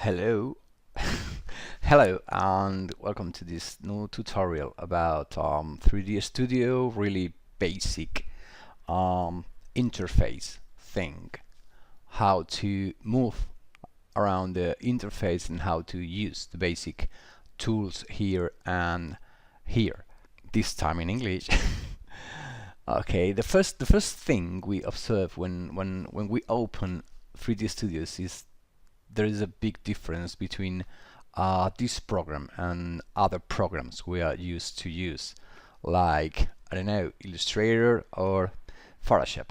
Hello, hello, and welcome to this new tutorial about 3D Studio, really basic interface thing, how to move around the interface and how to use the basic tools here and here. This time in English. Okay, the first thing we observe when we open 3D Studios is there is a big difference between this program and other programs we are used to use, like, I don't know, Illustrator or Photoshop.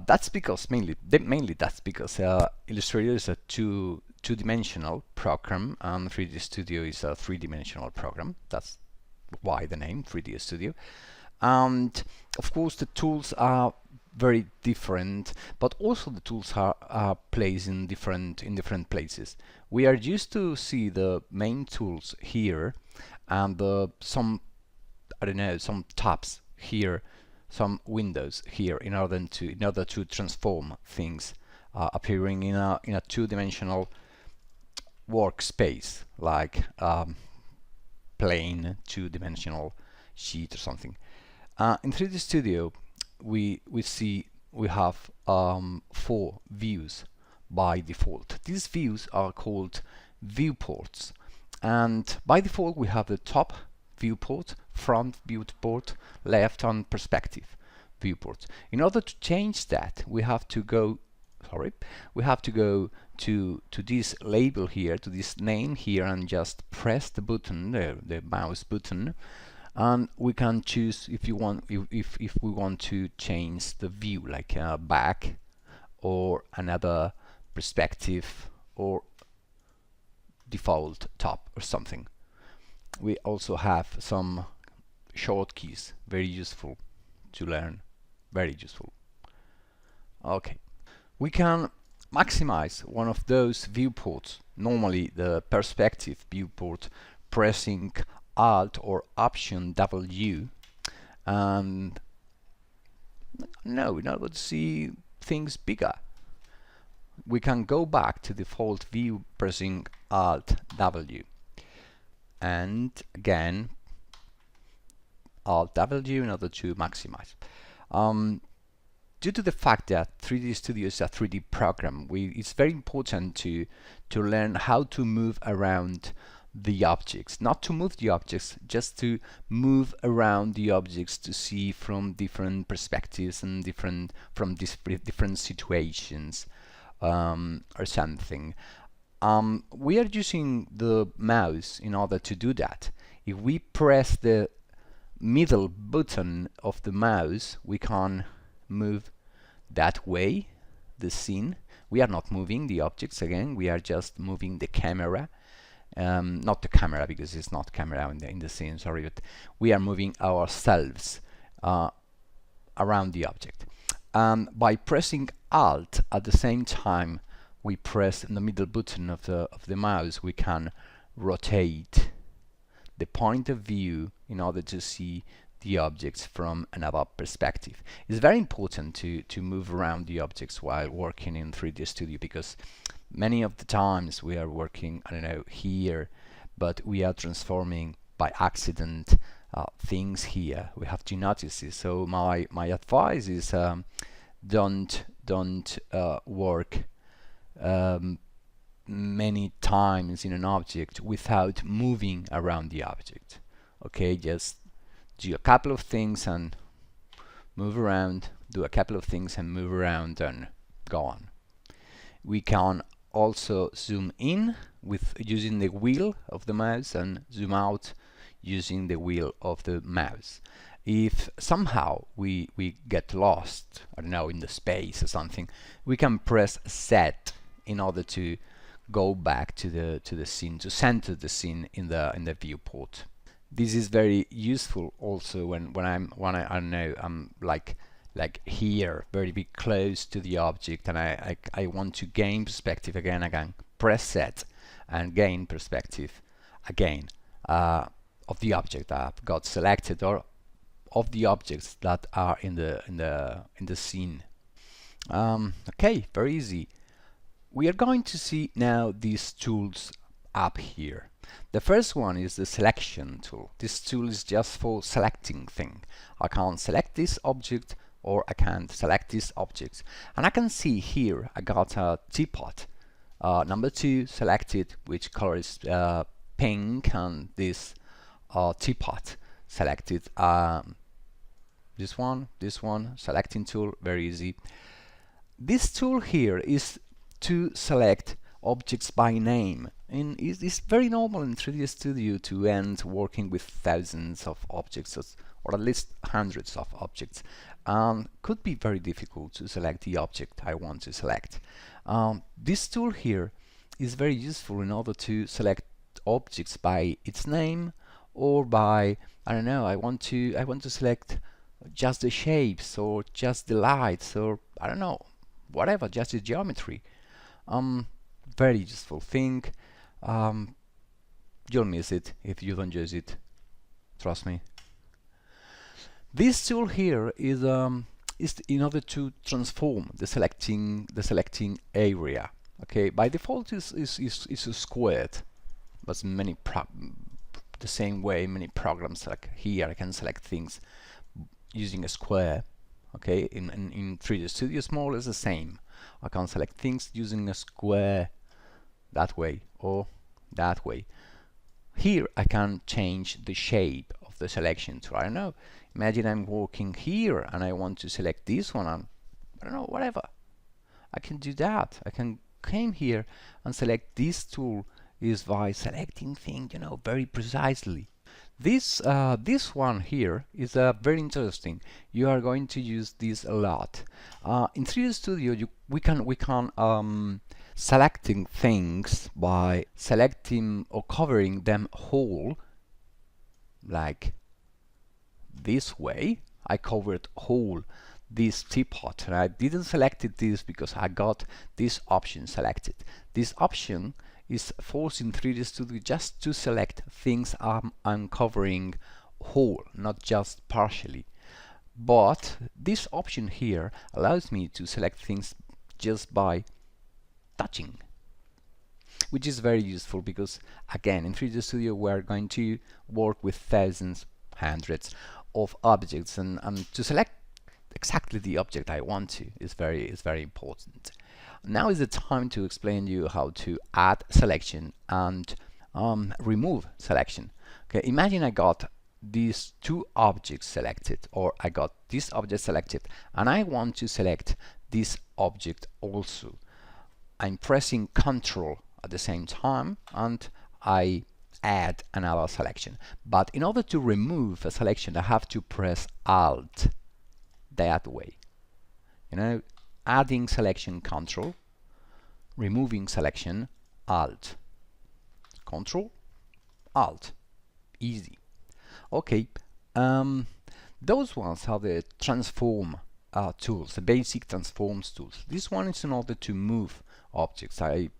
That's because mainly that's because Illustrator is a two-dimensional program and 3D Studio is a three-dimensional program. That's why the name 3D Studio. And of course the tools are very different, but also the tools are placed in different places. We are used to see the main tools here and some, I don't know, some tabs here, some windows here in order to transform things appearing in a two-dimensional workspace, like plain two-dimensional sheet or something. In 3D Studio, we have four views by default. These views are called viewports, and by default we have the top viewport, front viewport, left, and perspective viewport. In order to change that, we have to go to this label here, to this name here, and just press the button, the mouse button, and we can choose if we want to change the view, like back or another perspective or default top or something. We also have some short keys, very useful to learn, very useful. Okay, we can maximize one of those viewports, normally the perspective viewport, pressing Alt or Option W, and no, in order to see things bigger, we can go back to default view pressing Alt W, and again Alt W in order to maximize. Due to the fact that 3D Studio is a 3D program, it's very important to learn how to move around the objects, not to move the objects, just to move around the objects to see from different perspectives and from different situations, or something. We are using the mouse in order to do that. If we press the middle button of the mouse, we can move that way the scene. We are not moving the objects again, we are just moving the camera. Not the camera, because it's not camera in the scene, sorry, but we are moving ourselves around the object. By pressing Alt at the same time we press the middle button of the mouse, we can rotate the point of view in order to see the objects from another perspective. It's very important to move around the objects while working in 3D Studio, because many of the times we are working, I don't know, here, but we are transforming by accident things here. We have to notice this. So my advice is don't work many times in an object without moving around the object. Okay, just do a couple of things and move around, do a couple of things and move around, and go on. We can also zoom in with using the wheel of the mouse and zoom out using the wheel of the mouse. If somehow we get lost, I don't know, in the space or something, we can press Z in order to go back to the scene, to center the scene in the viewport. This is very useful also when I don't know, I'm like here, very close to the object, and I want to gain perspective again. I can press Z and gain perspective again of the object that I've got selected, or of the objects that are in the scene. Okay, very easy. we are going to see now these tools up here. The first one is the selection tool. This tool is just for selecting thing. I can select this object or I can select this object. And I can see here I got a teapot. Number 2 selected, which color is pink, and this teapot selected. This one, selecting tool, very easy. This tool here is to select objects by name, and it's very normal in 3D Studio to end working with thousands of objects, or at least hundreds of objects. Could be very difficult to select the object I want to select. This tool here is very useful in order to select objects by its name, or by, I don't know, I want to select just the shapes, or just the lights, or I don't know, whatever, just the geometry. Very useful thing. You'll miss it if you don't use it, trust me. This tool here is in order to transform the selecting area. Okay, by default is squared, but the same way many programs like here I can select things using a square. Okay, in 3D Studio it's more or less the same. I can select things using a square that way or that way. Here I can change the shape of the selection tool. I don't know, imagine I'm working here and I want to select this one, and I don't know, whatever. I can do that. I can come here and select this tool is by selecting things, you know, very precisely. This one here is very interesting. You are going to use this a lot. In 3D Studio, we can selecting things by selecting or covering them whole, like this way. I covered whole this teapot, and I didn't select this because I got this option selected. This option is forcing 3D Studio just to select things I'm covering whole, not just partially. But this option here allows me to select things just by touching, which is very useful because, again, in 3D Studio we're going to work with thousands, hundreds of objects, and to select exactly the object I want to is very important. Now is the time to explain you how to add selection and remove selection. Okay, imagine I got these two objects selected, or I got this object selected, and I want to select this object also. I'm pressing Ctrl at the same time, and I add another selection. But in order to remove a selection, I have to press Alt that way. You know, adding selection Ctrl, removing selection Alt. Ctrl, Alt. Easy. Okay, those ones are the transform tools, the basic transforms tools. This one is in order to move objects. I'm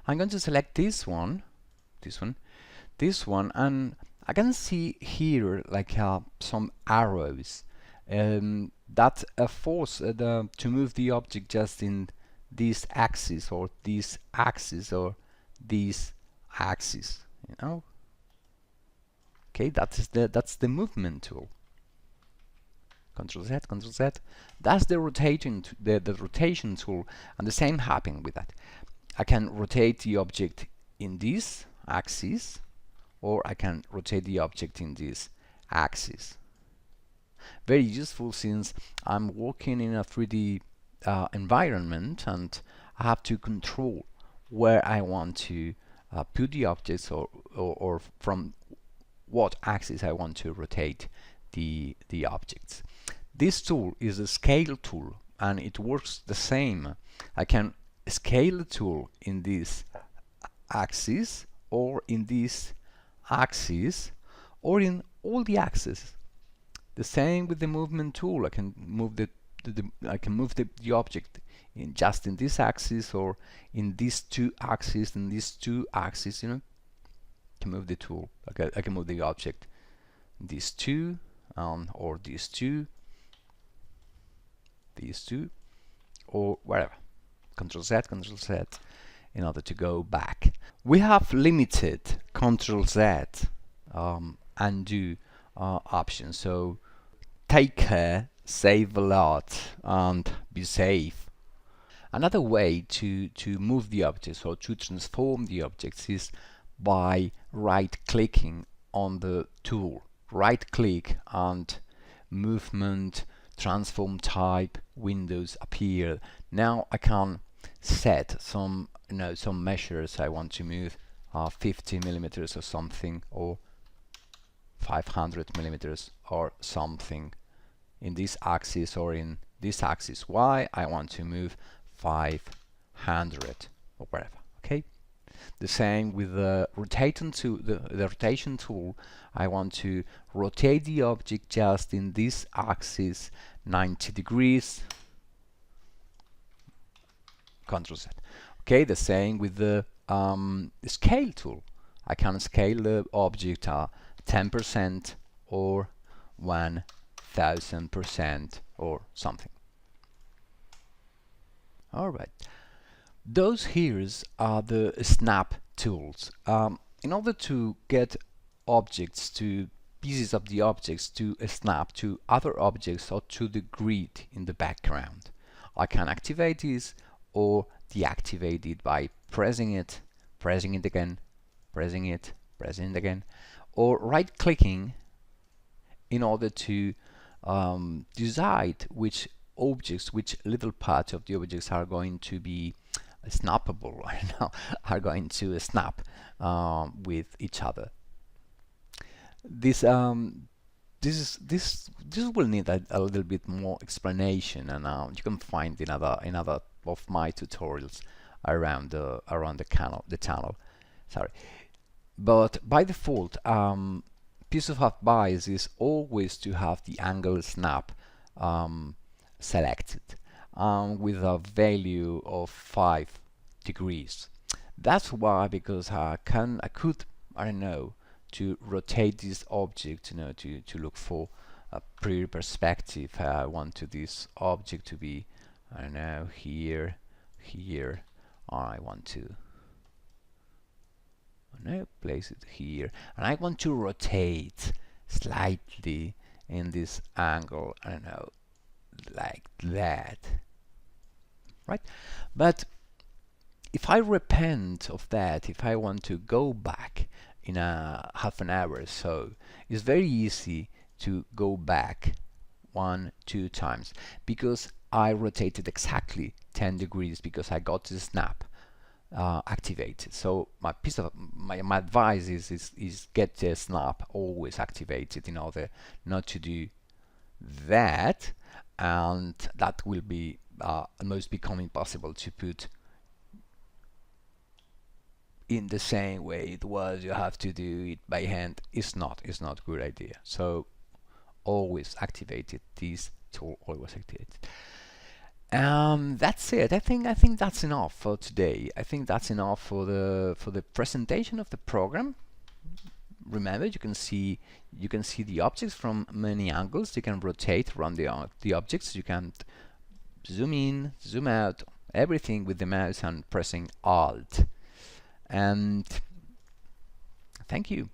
going to select this one, and I can see here like some arrows that force to move the object just in this axis, or this axis, or this axis, you know. Okay, that's the movement tool. Ctrl Z, Ctrl Z. That's the rotation tool, and the same happens with that. I can rotate the object in this axis, or I can rotate the object in this axis. Very useful since I'm working in a 3D environment, and I have to control where I want to put the objects, or from what axis I want to rotate the objects. This tool is a scale tool, and it works the same. I can scale the tool in this axis, or in this axis, or in all the axes. The same with the movement tool. I can move the object in just in this axis, or in these two axes, you know. I can move the tool. I can move the object these two, or these two, or whatever. Ctrl Z, Ctrl Z. in order to go back. We have limited Control Z undo option, so take care, save a lot, and be safe. Another way to move the objects or to transform the objects is by right-clicking on the tool. Right-click and movement, transform type windows appear. Now I can set some some measures. I want to move 50 millimeters or something, or 500 millimeters or something in this axis, or in this axis Y I want to move 500 or whatever. Okay, the same with the rotation tool. The rotation tool, I want to rotate the object just in this axis 90 degrees. Control Z. Okay, the same with the scale tool. I can scale the object 10% or 1000% or something. Alright, those here are the snap tools. In order to get objects to pieces of the objects to snap to other objects or to the grid in the background, I can activate this or deactivate it by pressing it again, pressing it again, or right-clicking in order to decide which objects, which little parts of the objects are going to be snappable right now, are going to snap with each other. This will need a little bit more explanation, and you can find in other of my tutorials around the channel. Sorry, but by default, piece of advice is always to have the angle snap selected with a value of 5 degrees. That's why, because I could I don't know, to rotate this object, to look for a pretty perspective. I want this object to be, I don't know, here, or I want to place it here, and I want to rotate slightly in this angle, I don't know, like that, right? But if I repent of that, if I want to go back in a half an hour or so, it's very easy to go back 1-2 times, because I rotated exactly 10 degrees because I got the snap activated. So my advice is get the snap always activated in order not to do that, and that will be almost become impossible to put in the same way it was. You have to do it by hand. It's not a good idea. So always activated this tool, always activated. That's it. I think that's enough for today. I think that's enough for the presentation of the program. Remember, you can see the objects from many angles. You can rotate around the objects. You can zoom in, zoom out, everything with the mouse and pressing Alt. And thank you.